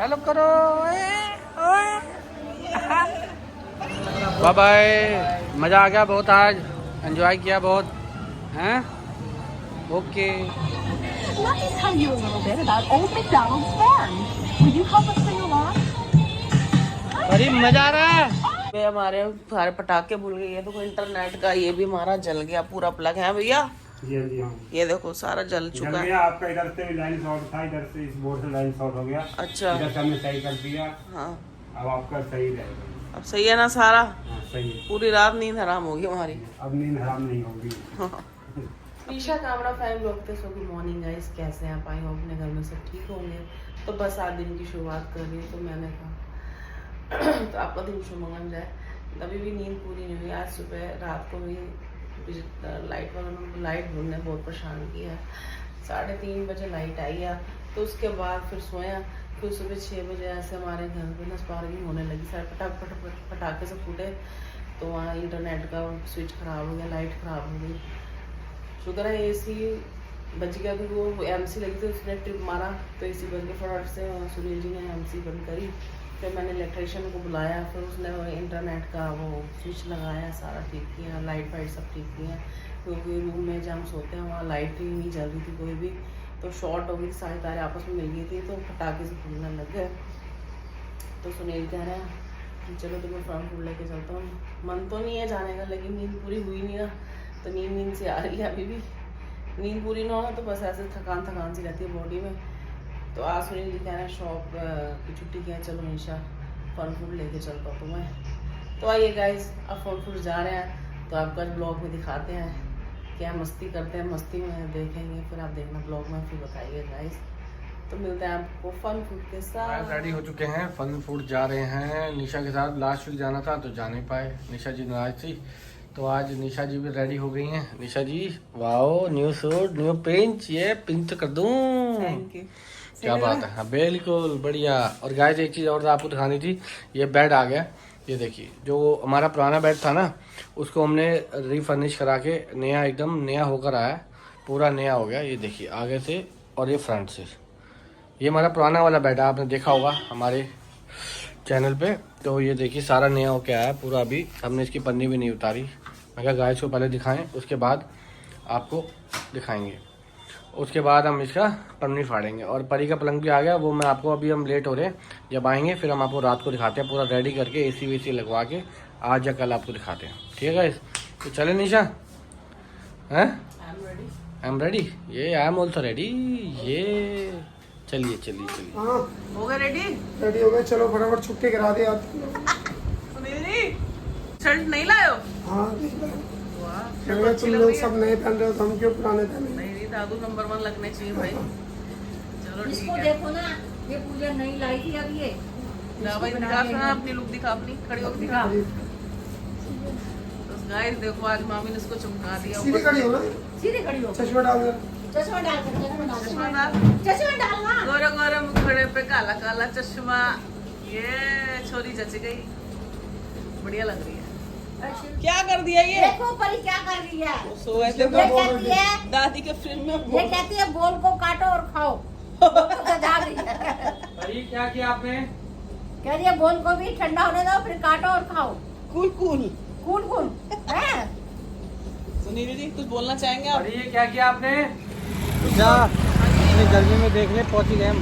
Hello करो। Bye bye. मज़ा आ गया बहुत, आज एंजॉय किया बहुत हैं। ओके। अरे मज़ा आ रहा है। हमारे सारे पटाखे भूल गई है, तो इंटरनेट का ये भी हमारा जल गया पूरा प्लग है भैया। जी हाँ। ये देखो सारा जल चुका है। आपका इधर से भी लाइन शॉर्ट था, इधर से इस बोर्ड से लाइन शॉर्ट हो गया। अच्छा, इधर से हमने सही कर दिया। हाँ अब आपका सही रहेगा। अब सही है ना सारा? हाँ, सही है। पूरी रात नींद हराम होगी हमारी। अब नींद हराम नहीं होगी। ईशा कामरा फैमिली लोग थे। सो गुड मॉर्निंग गाइस, कैसे हैं आप? आई हो अपने घर में सब ठीक होंगे। तो बस आज दिन की शुरुआत कर रही हूँ, तो मैंने कहा तो आपका दिन शुभमंगल जाए। अभी भी नींद पूरी नहीं हुई। आज सुबह रात को भी लाइट वालों ने ने बहुत परेशान किया। 3:30 बजे लाइट आई है, तो उसके बाद फिर सोया। फिर सुबह 6 बजे ऐसे हमारे घर पे ना स्पार्किंग होने लगी, सारे पटाखे से फूटे। तो वहाँ इंटरनेट का स्विच ख़राब हो गया, लाइट ख़राब हो गई। शुक्र है एसी बच गया, क्योंकि वो एमसी लगी थी, उसने ट्रिप मारा तो एसी बंद के फटाफट से सुनील जी ने एमसी बंद करी। फिर मैंने इलेक्ट्रिशियन को बुलाया, फिर उसने इंटरनेट का वो स्विच लगाया, सारा ठीक किया, लाइट वाइट सब ठीक किया। क्योंकि रूम में जब हम सोते हैं वहाँ लाइट ही नहीं जल रही थी कोई भी, तो शॉर्ट हो गई, सारी तारें आपस में मिल गई थी, तो पटाखे से फूलने लग गए। तो सुनील कह रहे हैं कि चलो तुम्हें फॉर्म फूल लेके चलता हूँ। मन तो नहीं है जाने का, लेकिन नींद पूरी हुई नहीं ना, तो नींद से आ रही है अभी भी। नींद पूरी ना हो तो बस ऐसे थकान सी रहती है बॉडी में। तो आज सुनील जी कह रहे हैं शॉप की छुट्टी की है, चलो निशा फल फ्रूट लेके चलता हूँ तुम्हें। तो आइए गाइस, अब फल फ्रूट जा रहे हैं, तो आपका ब्लॉग में दिखाते हैं क्या मस्ती करते हैं। मस्ती में देखेंगे, फिर आप देखना ब्लॉग में, फिर बताइए गाइस। तो मिलते हैं आपको फल फ्रूट के साथ। रेडी हो चुके हैं, फल फ्रूट जा रहे हैं निशा के साथ। लास्ट वीक जाना था तो जा नहीं पाए, निशा जी नाराज थी, तो आज निशा जी भी रेडी हो गई हैं। Nisha ji wow, new suit, new pinch, ये पिंच कर दूं। Thank you. क्या बात है, हाँ बिल्कुल बढ़िया। और गाइस एक चीज़ और आपको दिखानी थी, ये बेड आ गया। ये देखिए, जो हमारा पुराना बेड था ना, उसको हमने रीफर्निश करा के नया, एकदम नया होकर आया, पूरा नया हो गया। ये देखिए आगे से और ये फ्रंट से। ये हमारा पुराना वाला बेड है, आपने देखा होगा हमारे चैनल पे। तो ये देखिए सारा नया होके आया पूरा। अभी हमने इसकी पन्नी भी नहीं उतारी। मैं कहा गाइस को पहले दिखाएं, उसके बाद आपको दिखाएंगे। उसके बाद हम इसका पन्नी फाड़ेंगे। और परी का पलंग भी आ गया, वो मैं आपको, अभी हम लेट हो रहे हैं, जब आएंगे फिर हम आपको रात को दिखाते हैं, पूरा रेडी करके एसी वेसी लगवा के आज या कल आपको दिखाते हैं। ठीक है गाइस, तो चले निशा हैं? आई एम रेडी, ये आई एम ऑल्सो रेडी। ये चलिए चलिए चलिए। हाँ हो गए रेडी? रेडी हो गए, चलो फटाफट छुट्टी करा दे आप। सुनील जी शर्ट नहीं लायो? हाँ वाह, तुम लोग सब नए पहन रहे हो तो हम क्यों पुराने पहने? नहीं दादू नंबर 1 लगने चाहिए भाई। चलो ठीक इसको है। देखो ना, ये पूजा नहीं लाई थी अब ये। ना भाई दिखा अपनी लुक, दिखा अपनी, खड़ी होकर दिखा। तो गाइस देखो, आज मामी ने इसको चमका दिया। सीधे खड़ी हो ना, सीधे खड़ी हो, चश्मा डाल दे। चश्मा डाल, चश्मा डाल, चश्मा डालना। गोरे गोरे मुखड़े पे काला काला चश्मा, ये छोरी जच गई, बढ़िया लग रही है। क्या कर दिया ये? देखो परी क्या कर रही है। सो ऐसे ये कहती है, दादी के फिल्म में ये कहती है बोल को काटो और खाओ। तो सजा रही है। परी क्या किया आपने? कह रही है बोल को भी ठंडा होने दो, फिर काटो और खाओ। Cool cool. कूल कूल है। सुनील जी कुछ बोलना चाहेंगे आप? परी ये क्या किया आपने? जा इतनी गर्मी में देख ले, पहुंच गए हम।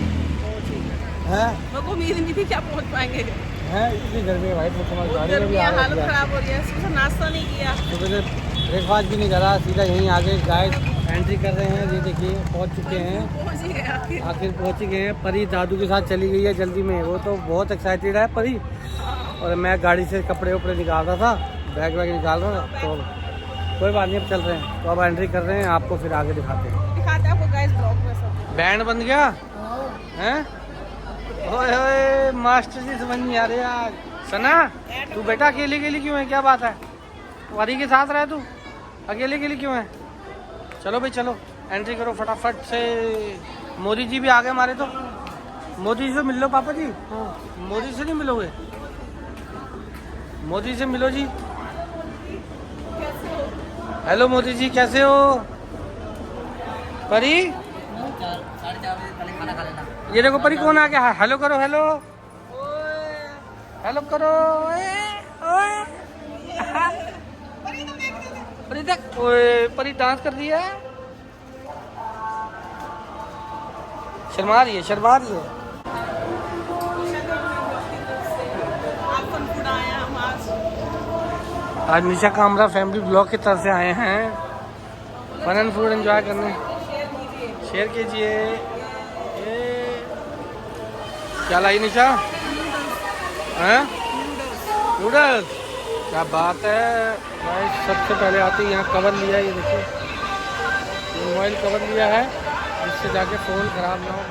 मेरे को उम्मीद नहीं थी क्या पहुंच पाएंगे। है इतनी गर्मी है भाई, तो समझ बहुत गर्मी है, हालत खराब हो रही है। सुबह से नाश्ता नहीं किया, सुबह से ब्रेकफास्ट भी नहीं करा, सीधा यहीं आगे गाइस एंट्री कर रहे हैं। ये देखिए पहुंच चुके हैं, पहुंच ही गए आखिर पहुंच ही गए हैं। परी दादू के साथ चली गई है जल्दी में, वो तो बहुत एक्साइटेड है परी। और मैं गाड़ी से कपड़े वपड़े निकाल रहा था, बैग वैग निकाल रहा था, तो कोई बात नहीं, अब चल रहे हैं। तो अब एंट्री कर रहे हैं, आपको फिर आगे दिखाते हैं। दिखाते हैं आपको गाइस ब्लॉग में सब। बैंड बन गया हैं? ओए ओए मास्टर जी समझ नहीं आ रहे यार। सना तू बेटा अकेले के लिए क्यों है, क्या बात है? परी के साथ रहे तू, अकेले के लिए क्यों है? चलो भाई चलो, एंट्री करो फटाफट से। मोदी जी भी आ गए हमारे। तो मोदी जी से मिल लो पापा जी। हाँ मोदी से नहीं मिलोगे? मोदी से मिलो जी। हेलो मोदी जी कैसे हो? परी 4:30 बजे पहले खाना खा लेना। ये देखो परी कौन आ गया, हेलो करो, हेलो हेलो करो। ओए परी देख, ओए परी डांस कर रही है, शर्मा रही है, शर्मा रही है। आज निशा कामरा फैमिली ब्लॉग की तरफ से आए हैं फन एंड फूड एंजॉय करने। शेयर कीजिए। क्या लाई निशा? हैं? नूडल्स। क्या बात है भाई, सबसे पहले आते ही यहाँ कवर लिया है, ये देखिए, ये मोबाइल कवर लिया है जिससे जाके फ़ोन ख़राब ना हो।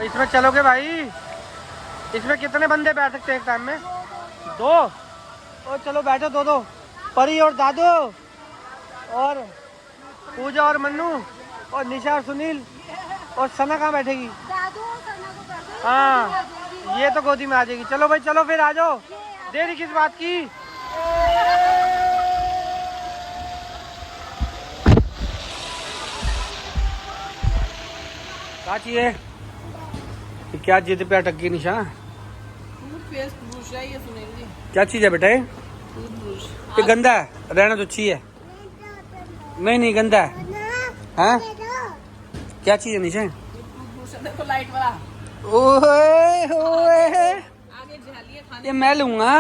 इसमें चलोगे भाई? इसमें कितने बंदे बैठ सकते हैं एक टाइम में? 2। और चलो बैठो, 2-2, परी और दादू और पूजा और मन्नू और निशा और सुनील और सना कहाँ बैठेगी? हाँ ये तो गोदी में आ जाएगी। चलो भाई चलो फिर आ जाओ, देरी किस बात की? क्या चाहिए? क्या जिद पे अटक गई निशा? क्या चीज है बेटा? ये गंदा है, रहना तो अच्छी है। नहीं नहीं गंदा है। हाँ क्या चीज है निशा? लाइट वाला। ओए ओए ये मैं लूंगा,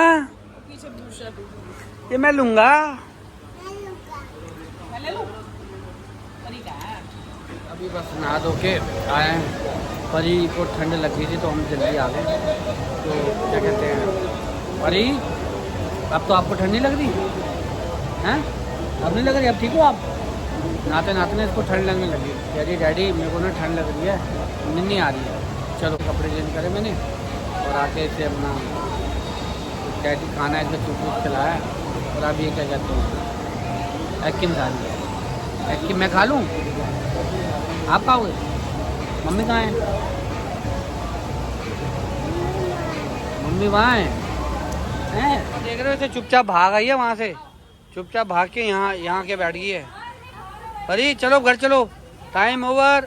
ये मैं लूंगा। अभी बस नहा धो के आए हैं, परी को ठंड लग गई थी तो हम जल्दी आ गए। तो क्या कहते हैं परी, अब तो आपको ठंड नहीं लग रही हैं? अब नहीं लग रही? अब ठीक हो आप? नहाते नहाते इसको ठंड लगने लगी, कह रही डैडी मेरे को ना ठंड लग रही है, नींद नहीं आ रही है। चलो कपड़े चेंज करे मैंने और आके इसे अपना डैडी खाना है, इसे सूप खिलाया। और अब ये क्या कहते हैं एक्किम खा रही है। एक्किम मैं खा लूँ? आप खाओगे? मम्मी कहाँ है? मम्मी वहाँ है। देख रहे हो इसे चुपचाप भाग आई है वहाँ से, चुपचाप भाग के यहाँ के बैठ गई है। अरे चलो घर चलो, टाइम ओवर।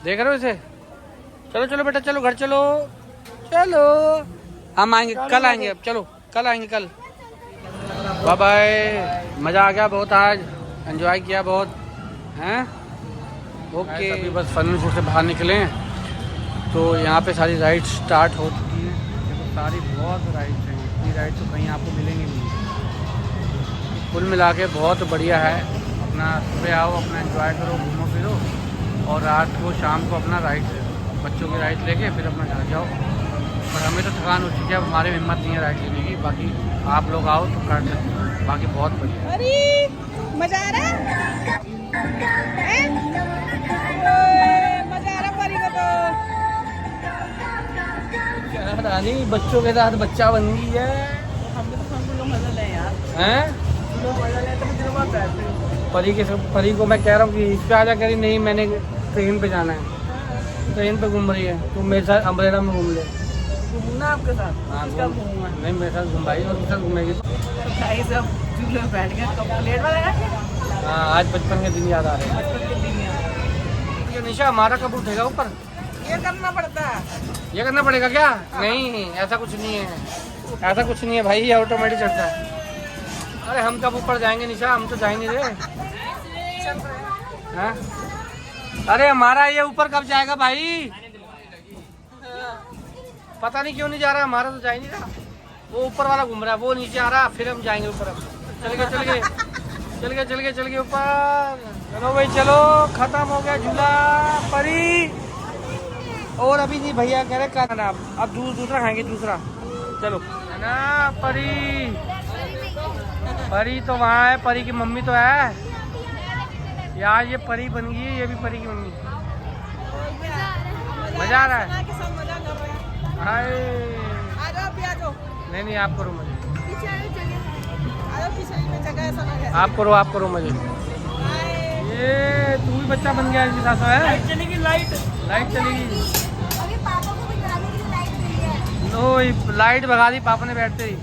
देख रहे हो इसे? चलो चलो बेटा चलो घर चलो, चलो हम आएंगे कल, आएंगे अब, चलो कल आएंगे, कल। Bye bye. मज़ा आ गया बहुत, आज एंजॉय किया बहुत हैं। ओके अभी बस फन एंड फूड से बाहर निकले हैं तो यहाँ पे सारी राइड्स स्टार्ट हो चुकी हैं। देखो सारी बहुत राइड्स हैं, इतनी राइड तो कहीं आपको मिलेंगी नहीं। कुल मिला के बहुत बढ़िया है। अपना सुबह आओ, अपना एंजॉय करो, घूमो फिरो और रात को शाम को अपना राइड, बच्चों की राइड लेके फिर अपना घर जाओ। और हमें तो थकान हो चुकी है, अब हमारी हिम्मत नहीं है राइड लेने की। बाकी आप लोग आओ तो कर सकते हो, बाकी बहुत बढ़िया। अरे मजा आ रहा है? मजा आ रहा परी को तो। क्या रानी बच्चों के साथ बच्चा बन गई है। हम भी तो हम लोग मजा ले यार हैं? लोग मजा ले तो दिनों बाद बैठते हैं। परी को मैं कह रहा हूँ कि इस पे आजा, करी नहीं मैंने ट्रेन पे जाना है। ट्रेन पे घूम रही है, तुम मेरे साथ अम्ब्रेला में घूम ले। घूमना आपके साथ? हाँ किसका घूमूंगा? नहीं मेरे साथ घूम भाई, और उसके साथ घूमेगी। भाई सब झूले में बैठ गए, कब प्लेट वाला है? हाँ आज बचपन के दिन याद आ रहे हैं। बचपन के दिन यार। ये निशा हमारा कब उठेगा ऊपर? ये करना पड़ता है। ये करना पड़ेगा क्या? नहीं, ऐसा कुछ नहीं है, ऐसा कुछ नहीं है भाई, ये ऑटोमेटिक चढ़ता है। अरे हम कब ऊपर जाएंगे निशा, हम तो जा ही नहीं रहे। हाँ? अरे हमारा ये ऊपर कब जाएगा भाई? पता नहीं क्यों नहीं जा रहा, हमारा तो जा ही नहीं रहा। वो ऊपर वाला घूम रहा है, वो नीचे आ रहा, फिर हम जाएंगे ऊपर। अब चल गए चल गए चल गए चल गए चल गए ऊपर। चलो भाई चलो, खत्म हो गया झूला परी। और अभी नहीं भैया कह रहे खाना, अब दूसरा खाएंगे, दूसरा। चलो है ना परी। परी तो वहाँ है, परी की मम्मी तो है यार, ये परी बन गई है, ये भी परी की मम्मी। मजा आ रहा है। हाय नहीं आप करो मजे, आप करो मजे। ये तू भी बच्चा बन गया इनके साथ है। लाइट चलेगी, लाइट चलेगी। अभी पापा को भी जाने के लिए लाइट मिली है। लो लाइट भगा दी पापा ने बैठते ही।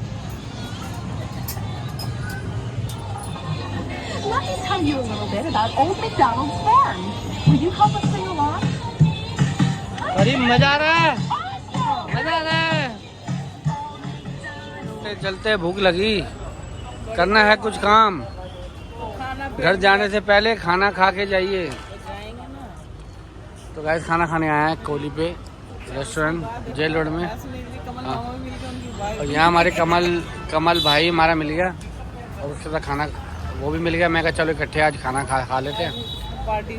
Let me tell you a little bit about Old MacDonald's farm. Will you help us sing along? अरे मजा आ रहा है, मजा आ रहा है। चलते चलते भूख लगी, करना है कुछ काम। घर जाने से पहले खाना खा के जाइए। तो गाइस खाना खाने आया है कोहली पे रेस्टोरेंट जेल रोड में। हाँ। और यहाँ हमारे कमल भाई हमारा मिल गया, और उसके साथ खाना वो भी मिल गया। मैं कहा चलो इकट्ठे आज खाना खा लेते हैं, पार्टी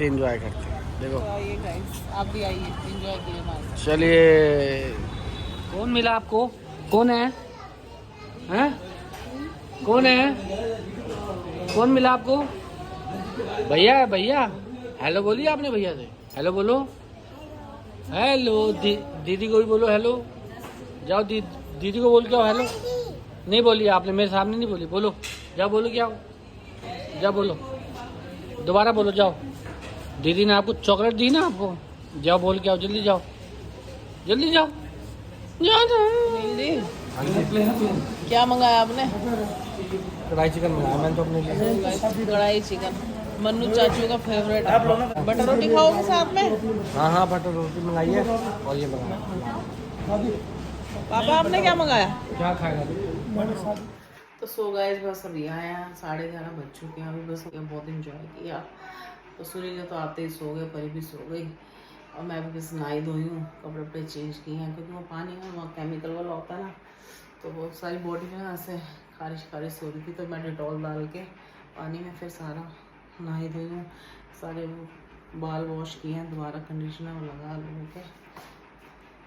एंजॉय करते हैं। देखो आइए गाइस, आप भी आइए, एंजॉय कीजिए हमारे साथ। चलिए। कौन मिला आपको? कौन है? हैं? कौन है? कौन मिला आपको? भैया है भैया। हेलो बोलिए आपने भैया से, हेलो बोलो। हेलो दीदी को भी बोलो हेलो। जाओ दीदी को बोल के आओ हेलो। नहीं बोली आपने, मेरे सामने नहीं बोली, बोलो जाओ, बोलो क्या हो, जाओ बोलो, दोबारा बोलो जाओ। दीदी ने आपको चॉकलेट दी ना आपको, जाओ बोल के आओ, जल्दी जाओ, जल्दी जाओ, जाओ क्या मंगाया आपने? कढ़ाई चिकन मंगाया मैंने तो अपने लिए। कढ़ाई चिकन मन्नू चाचू का फेवरेट है। बटर रोटी खाओगे साथ में? हाँ बटर रोटी मंगाई है, और ये मंगाया। पापा आपने क्या मंगाया? क्या खाएगा? तो सो गाइस बस अभी आया 11:30 बज चुके हैं। अभी बस बहुत इंजॉय किया। तो सूर्य तो आते ही सो गए, परी भी सो गई, और मैं भी बस नहाई धोई हूँ, कपड़े वपड़े चेंज किए हैं, क्योंकि वो पानी है वहाँ केमिकल वाला होता है ना, तो वो सारी बॉडी में ऐसे खारिश हो रही थी। तो मैं डिटॉल डाल के पानी में फिर सारा नहाई धोई हूँ, सारे बाल वॉश किए हैं, दोबारा कंडीशनर लगा लोगों के।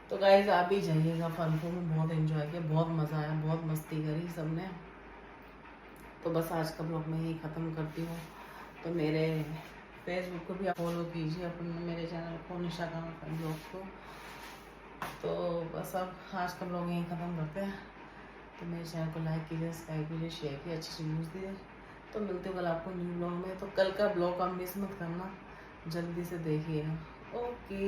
तो गाइस आप भी जाइएगा, फनफू में बहुत एंजॉय किया, बहुत मज़ा आया, बहुत मस्ती करी सबने। तो बस आज का ब्लॉग मैं यही ख़त्म करती हूँ। तो मेरे फेसबुक को भी आप फॉलो कीजिए, अपने मेरे चैनल को निशा का ब्लॉग को। तो बस अब आज का ब्लॉग यहीं ख़त्म करते हैं। तो मेरे चैनल को लाइक कीजिए, सब्सक्राइब कीजिए, शेयर कीजिए, अच्छे रिव्यूज़ दीजिए। तो मिलते कल आपको न्यू ब्लॉग में। तो कल का ब्लॉग आप मिस मत करना, जल्दी से देखिएगा। ओके।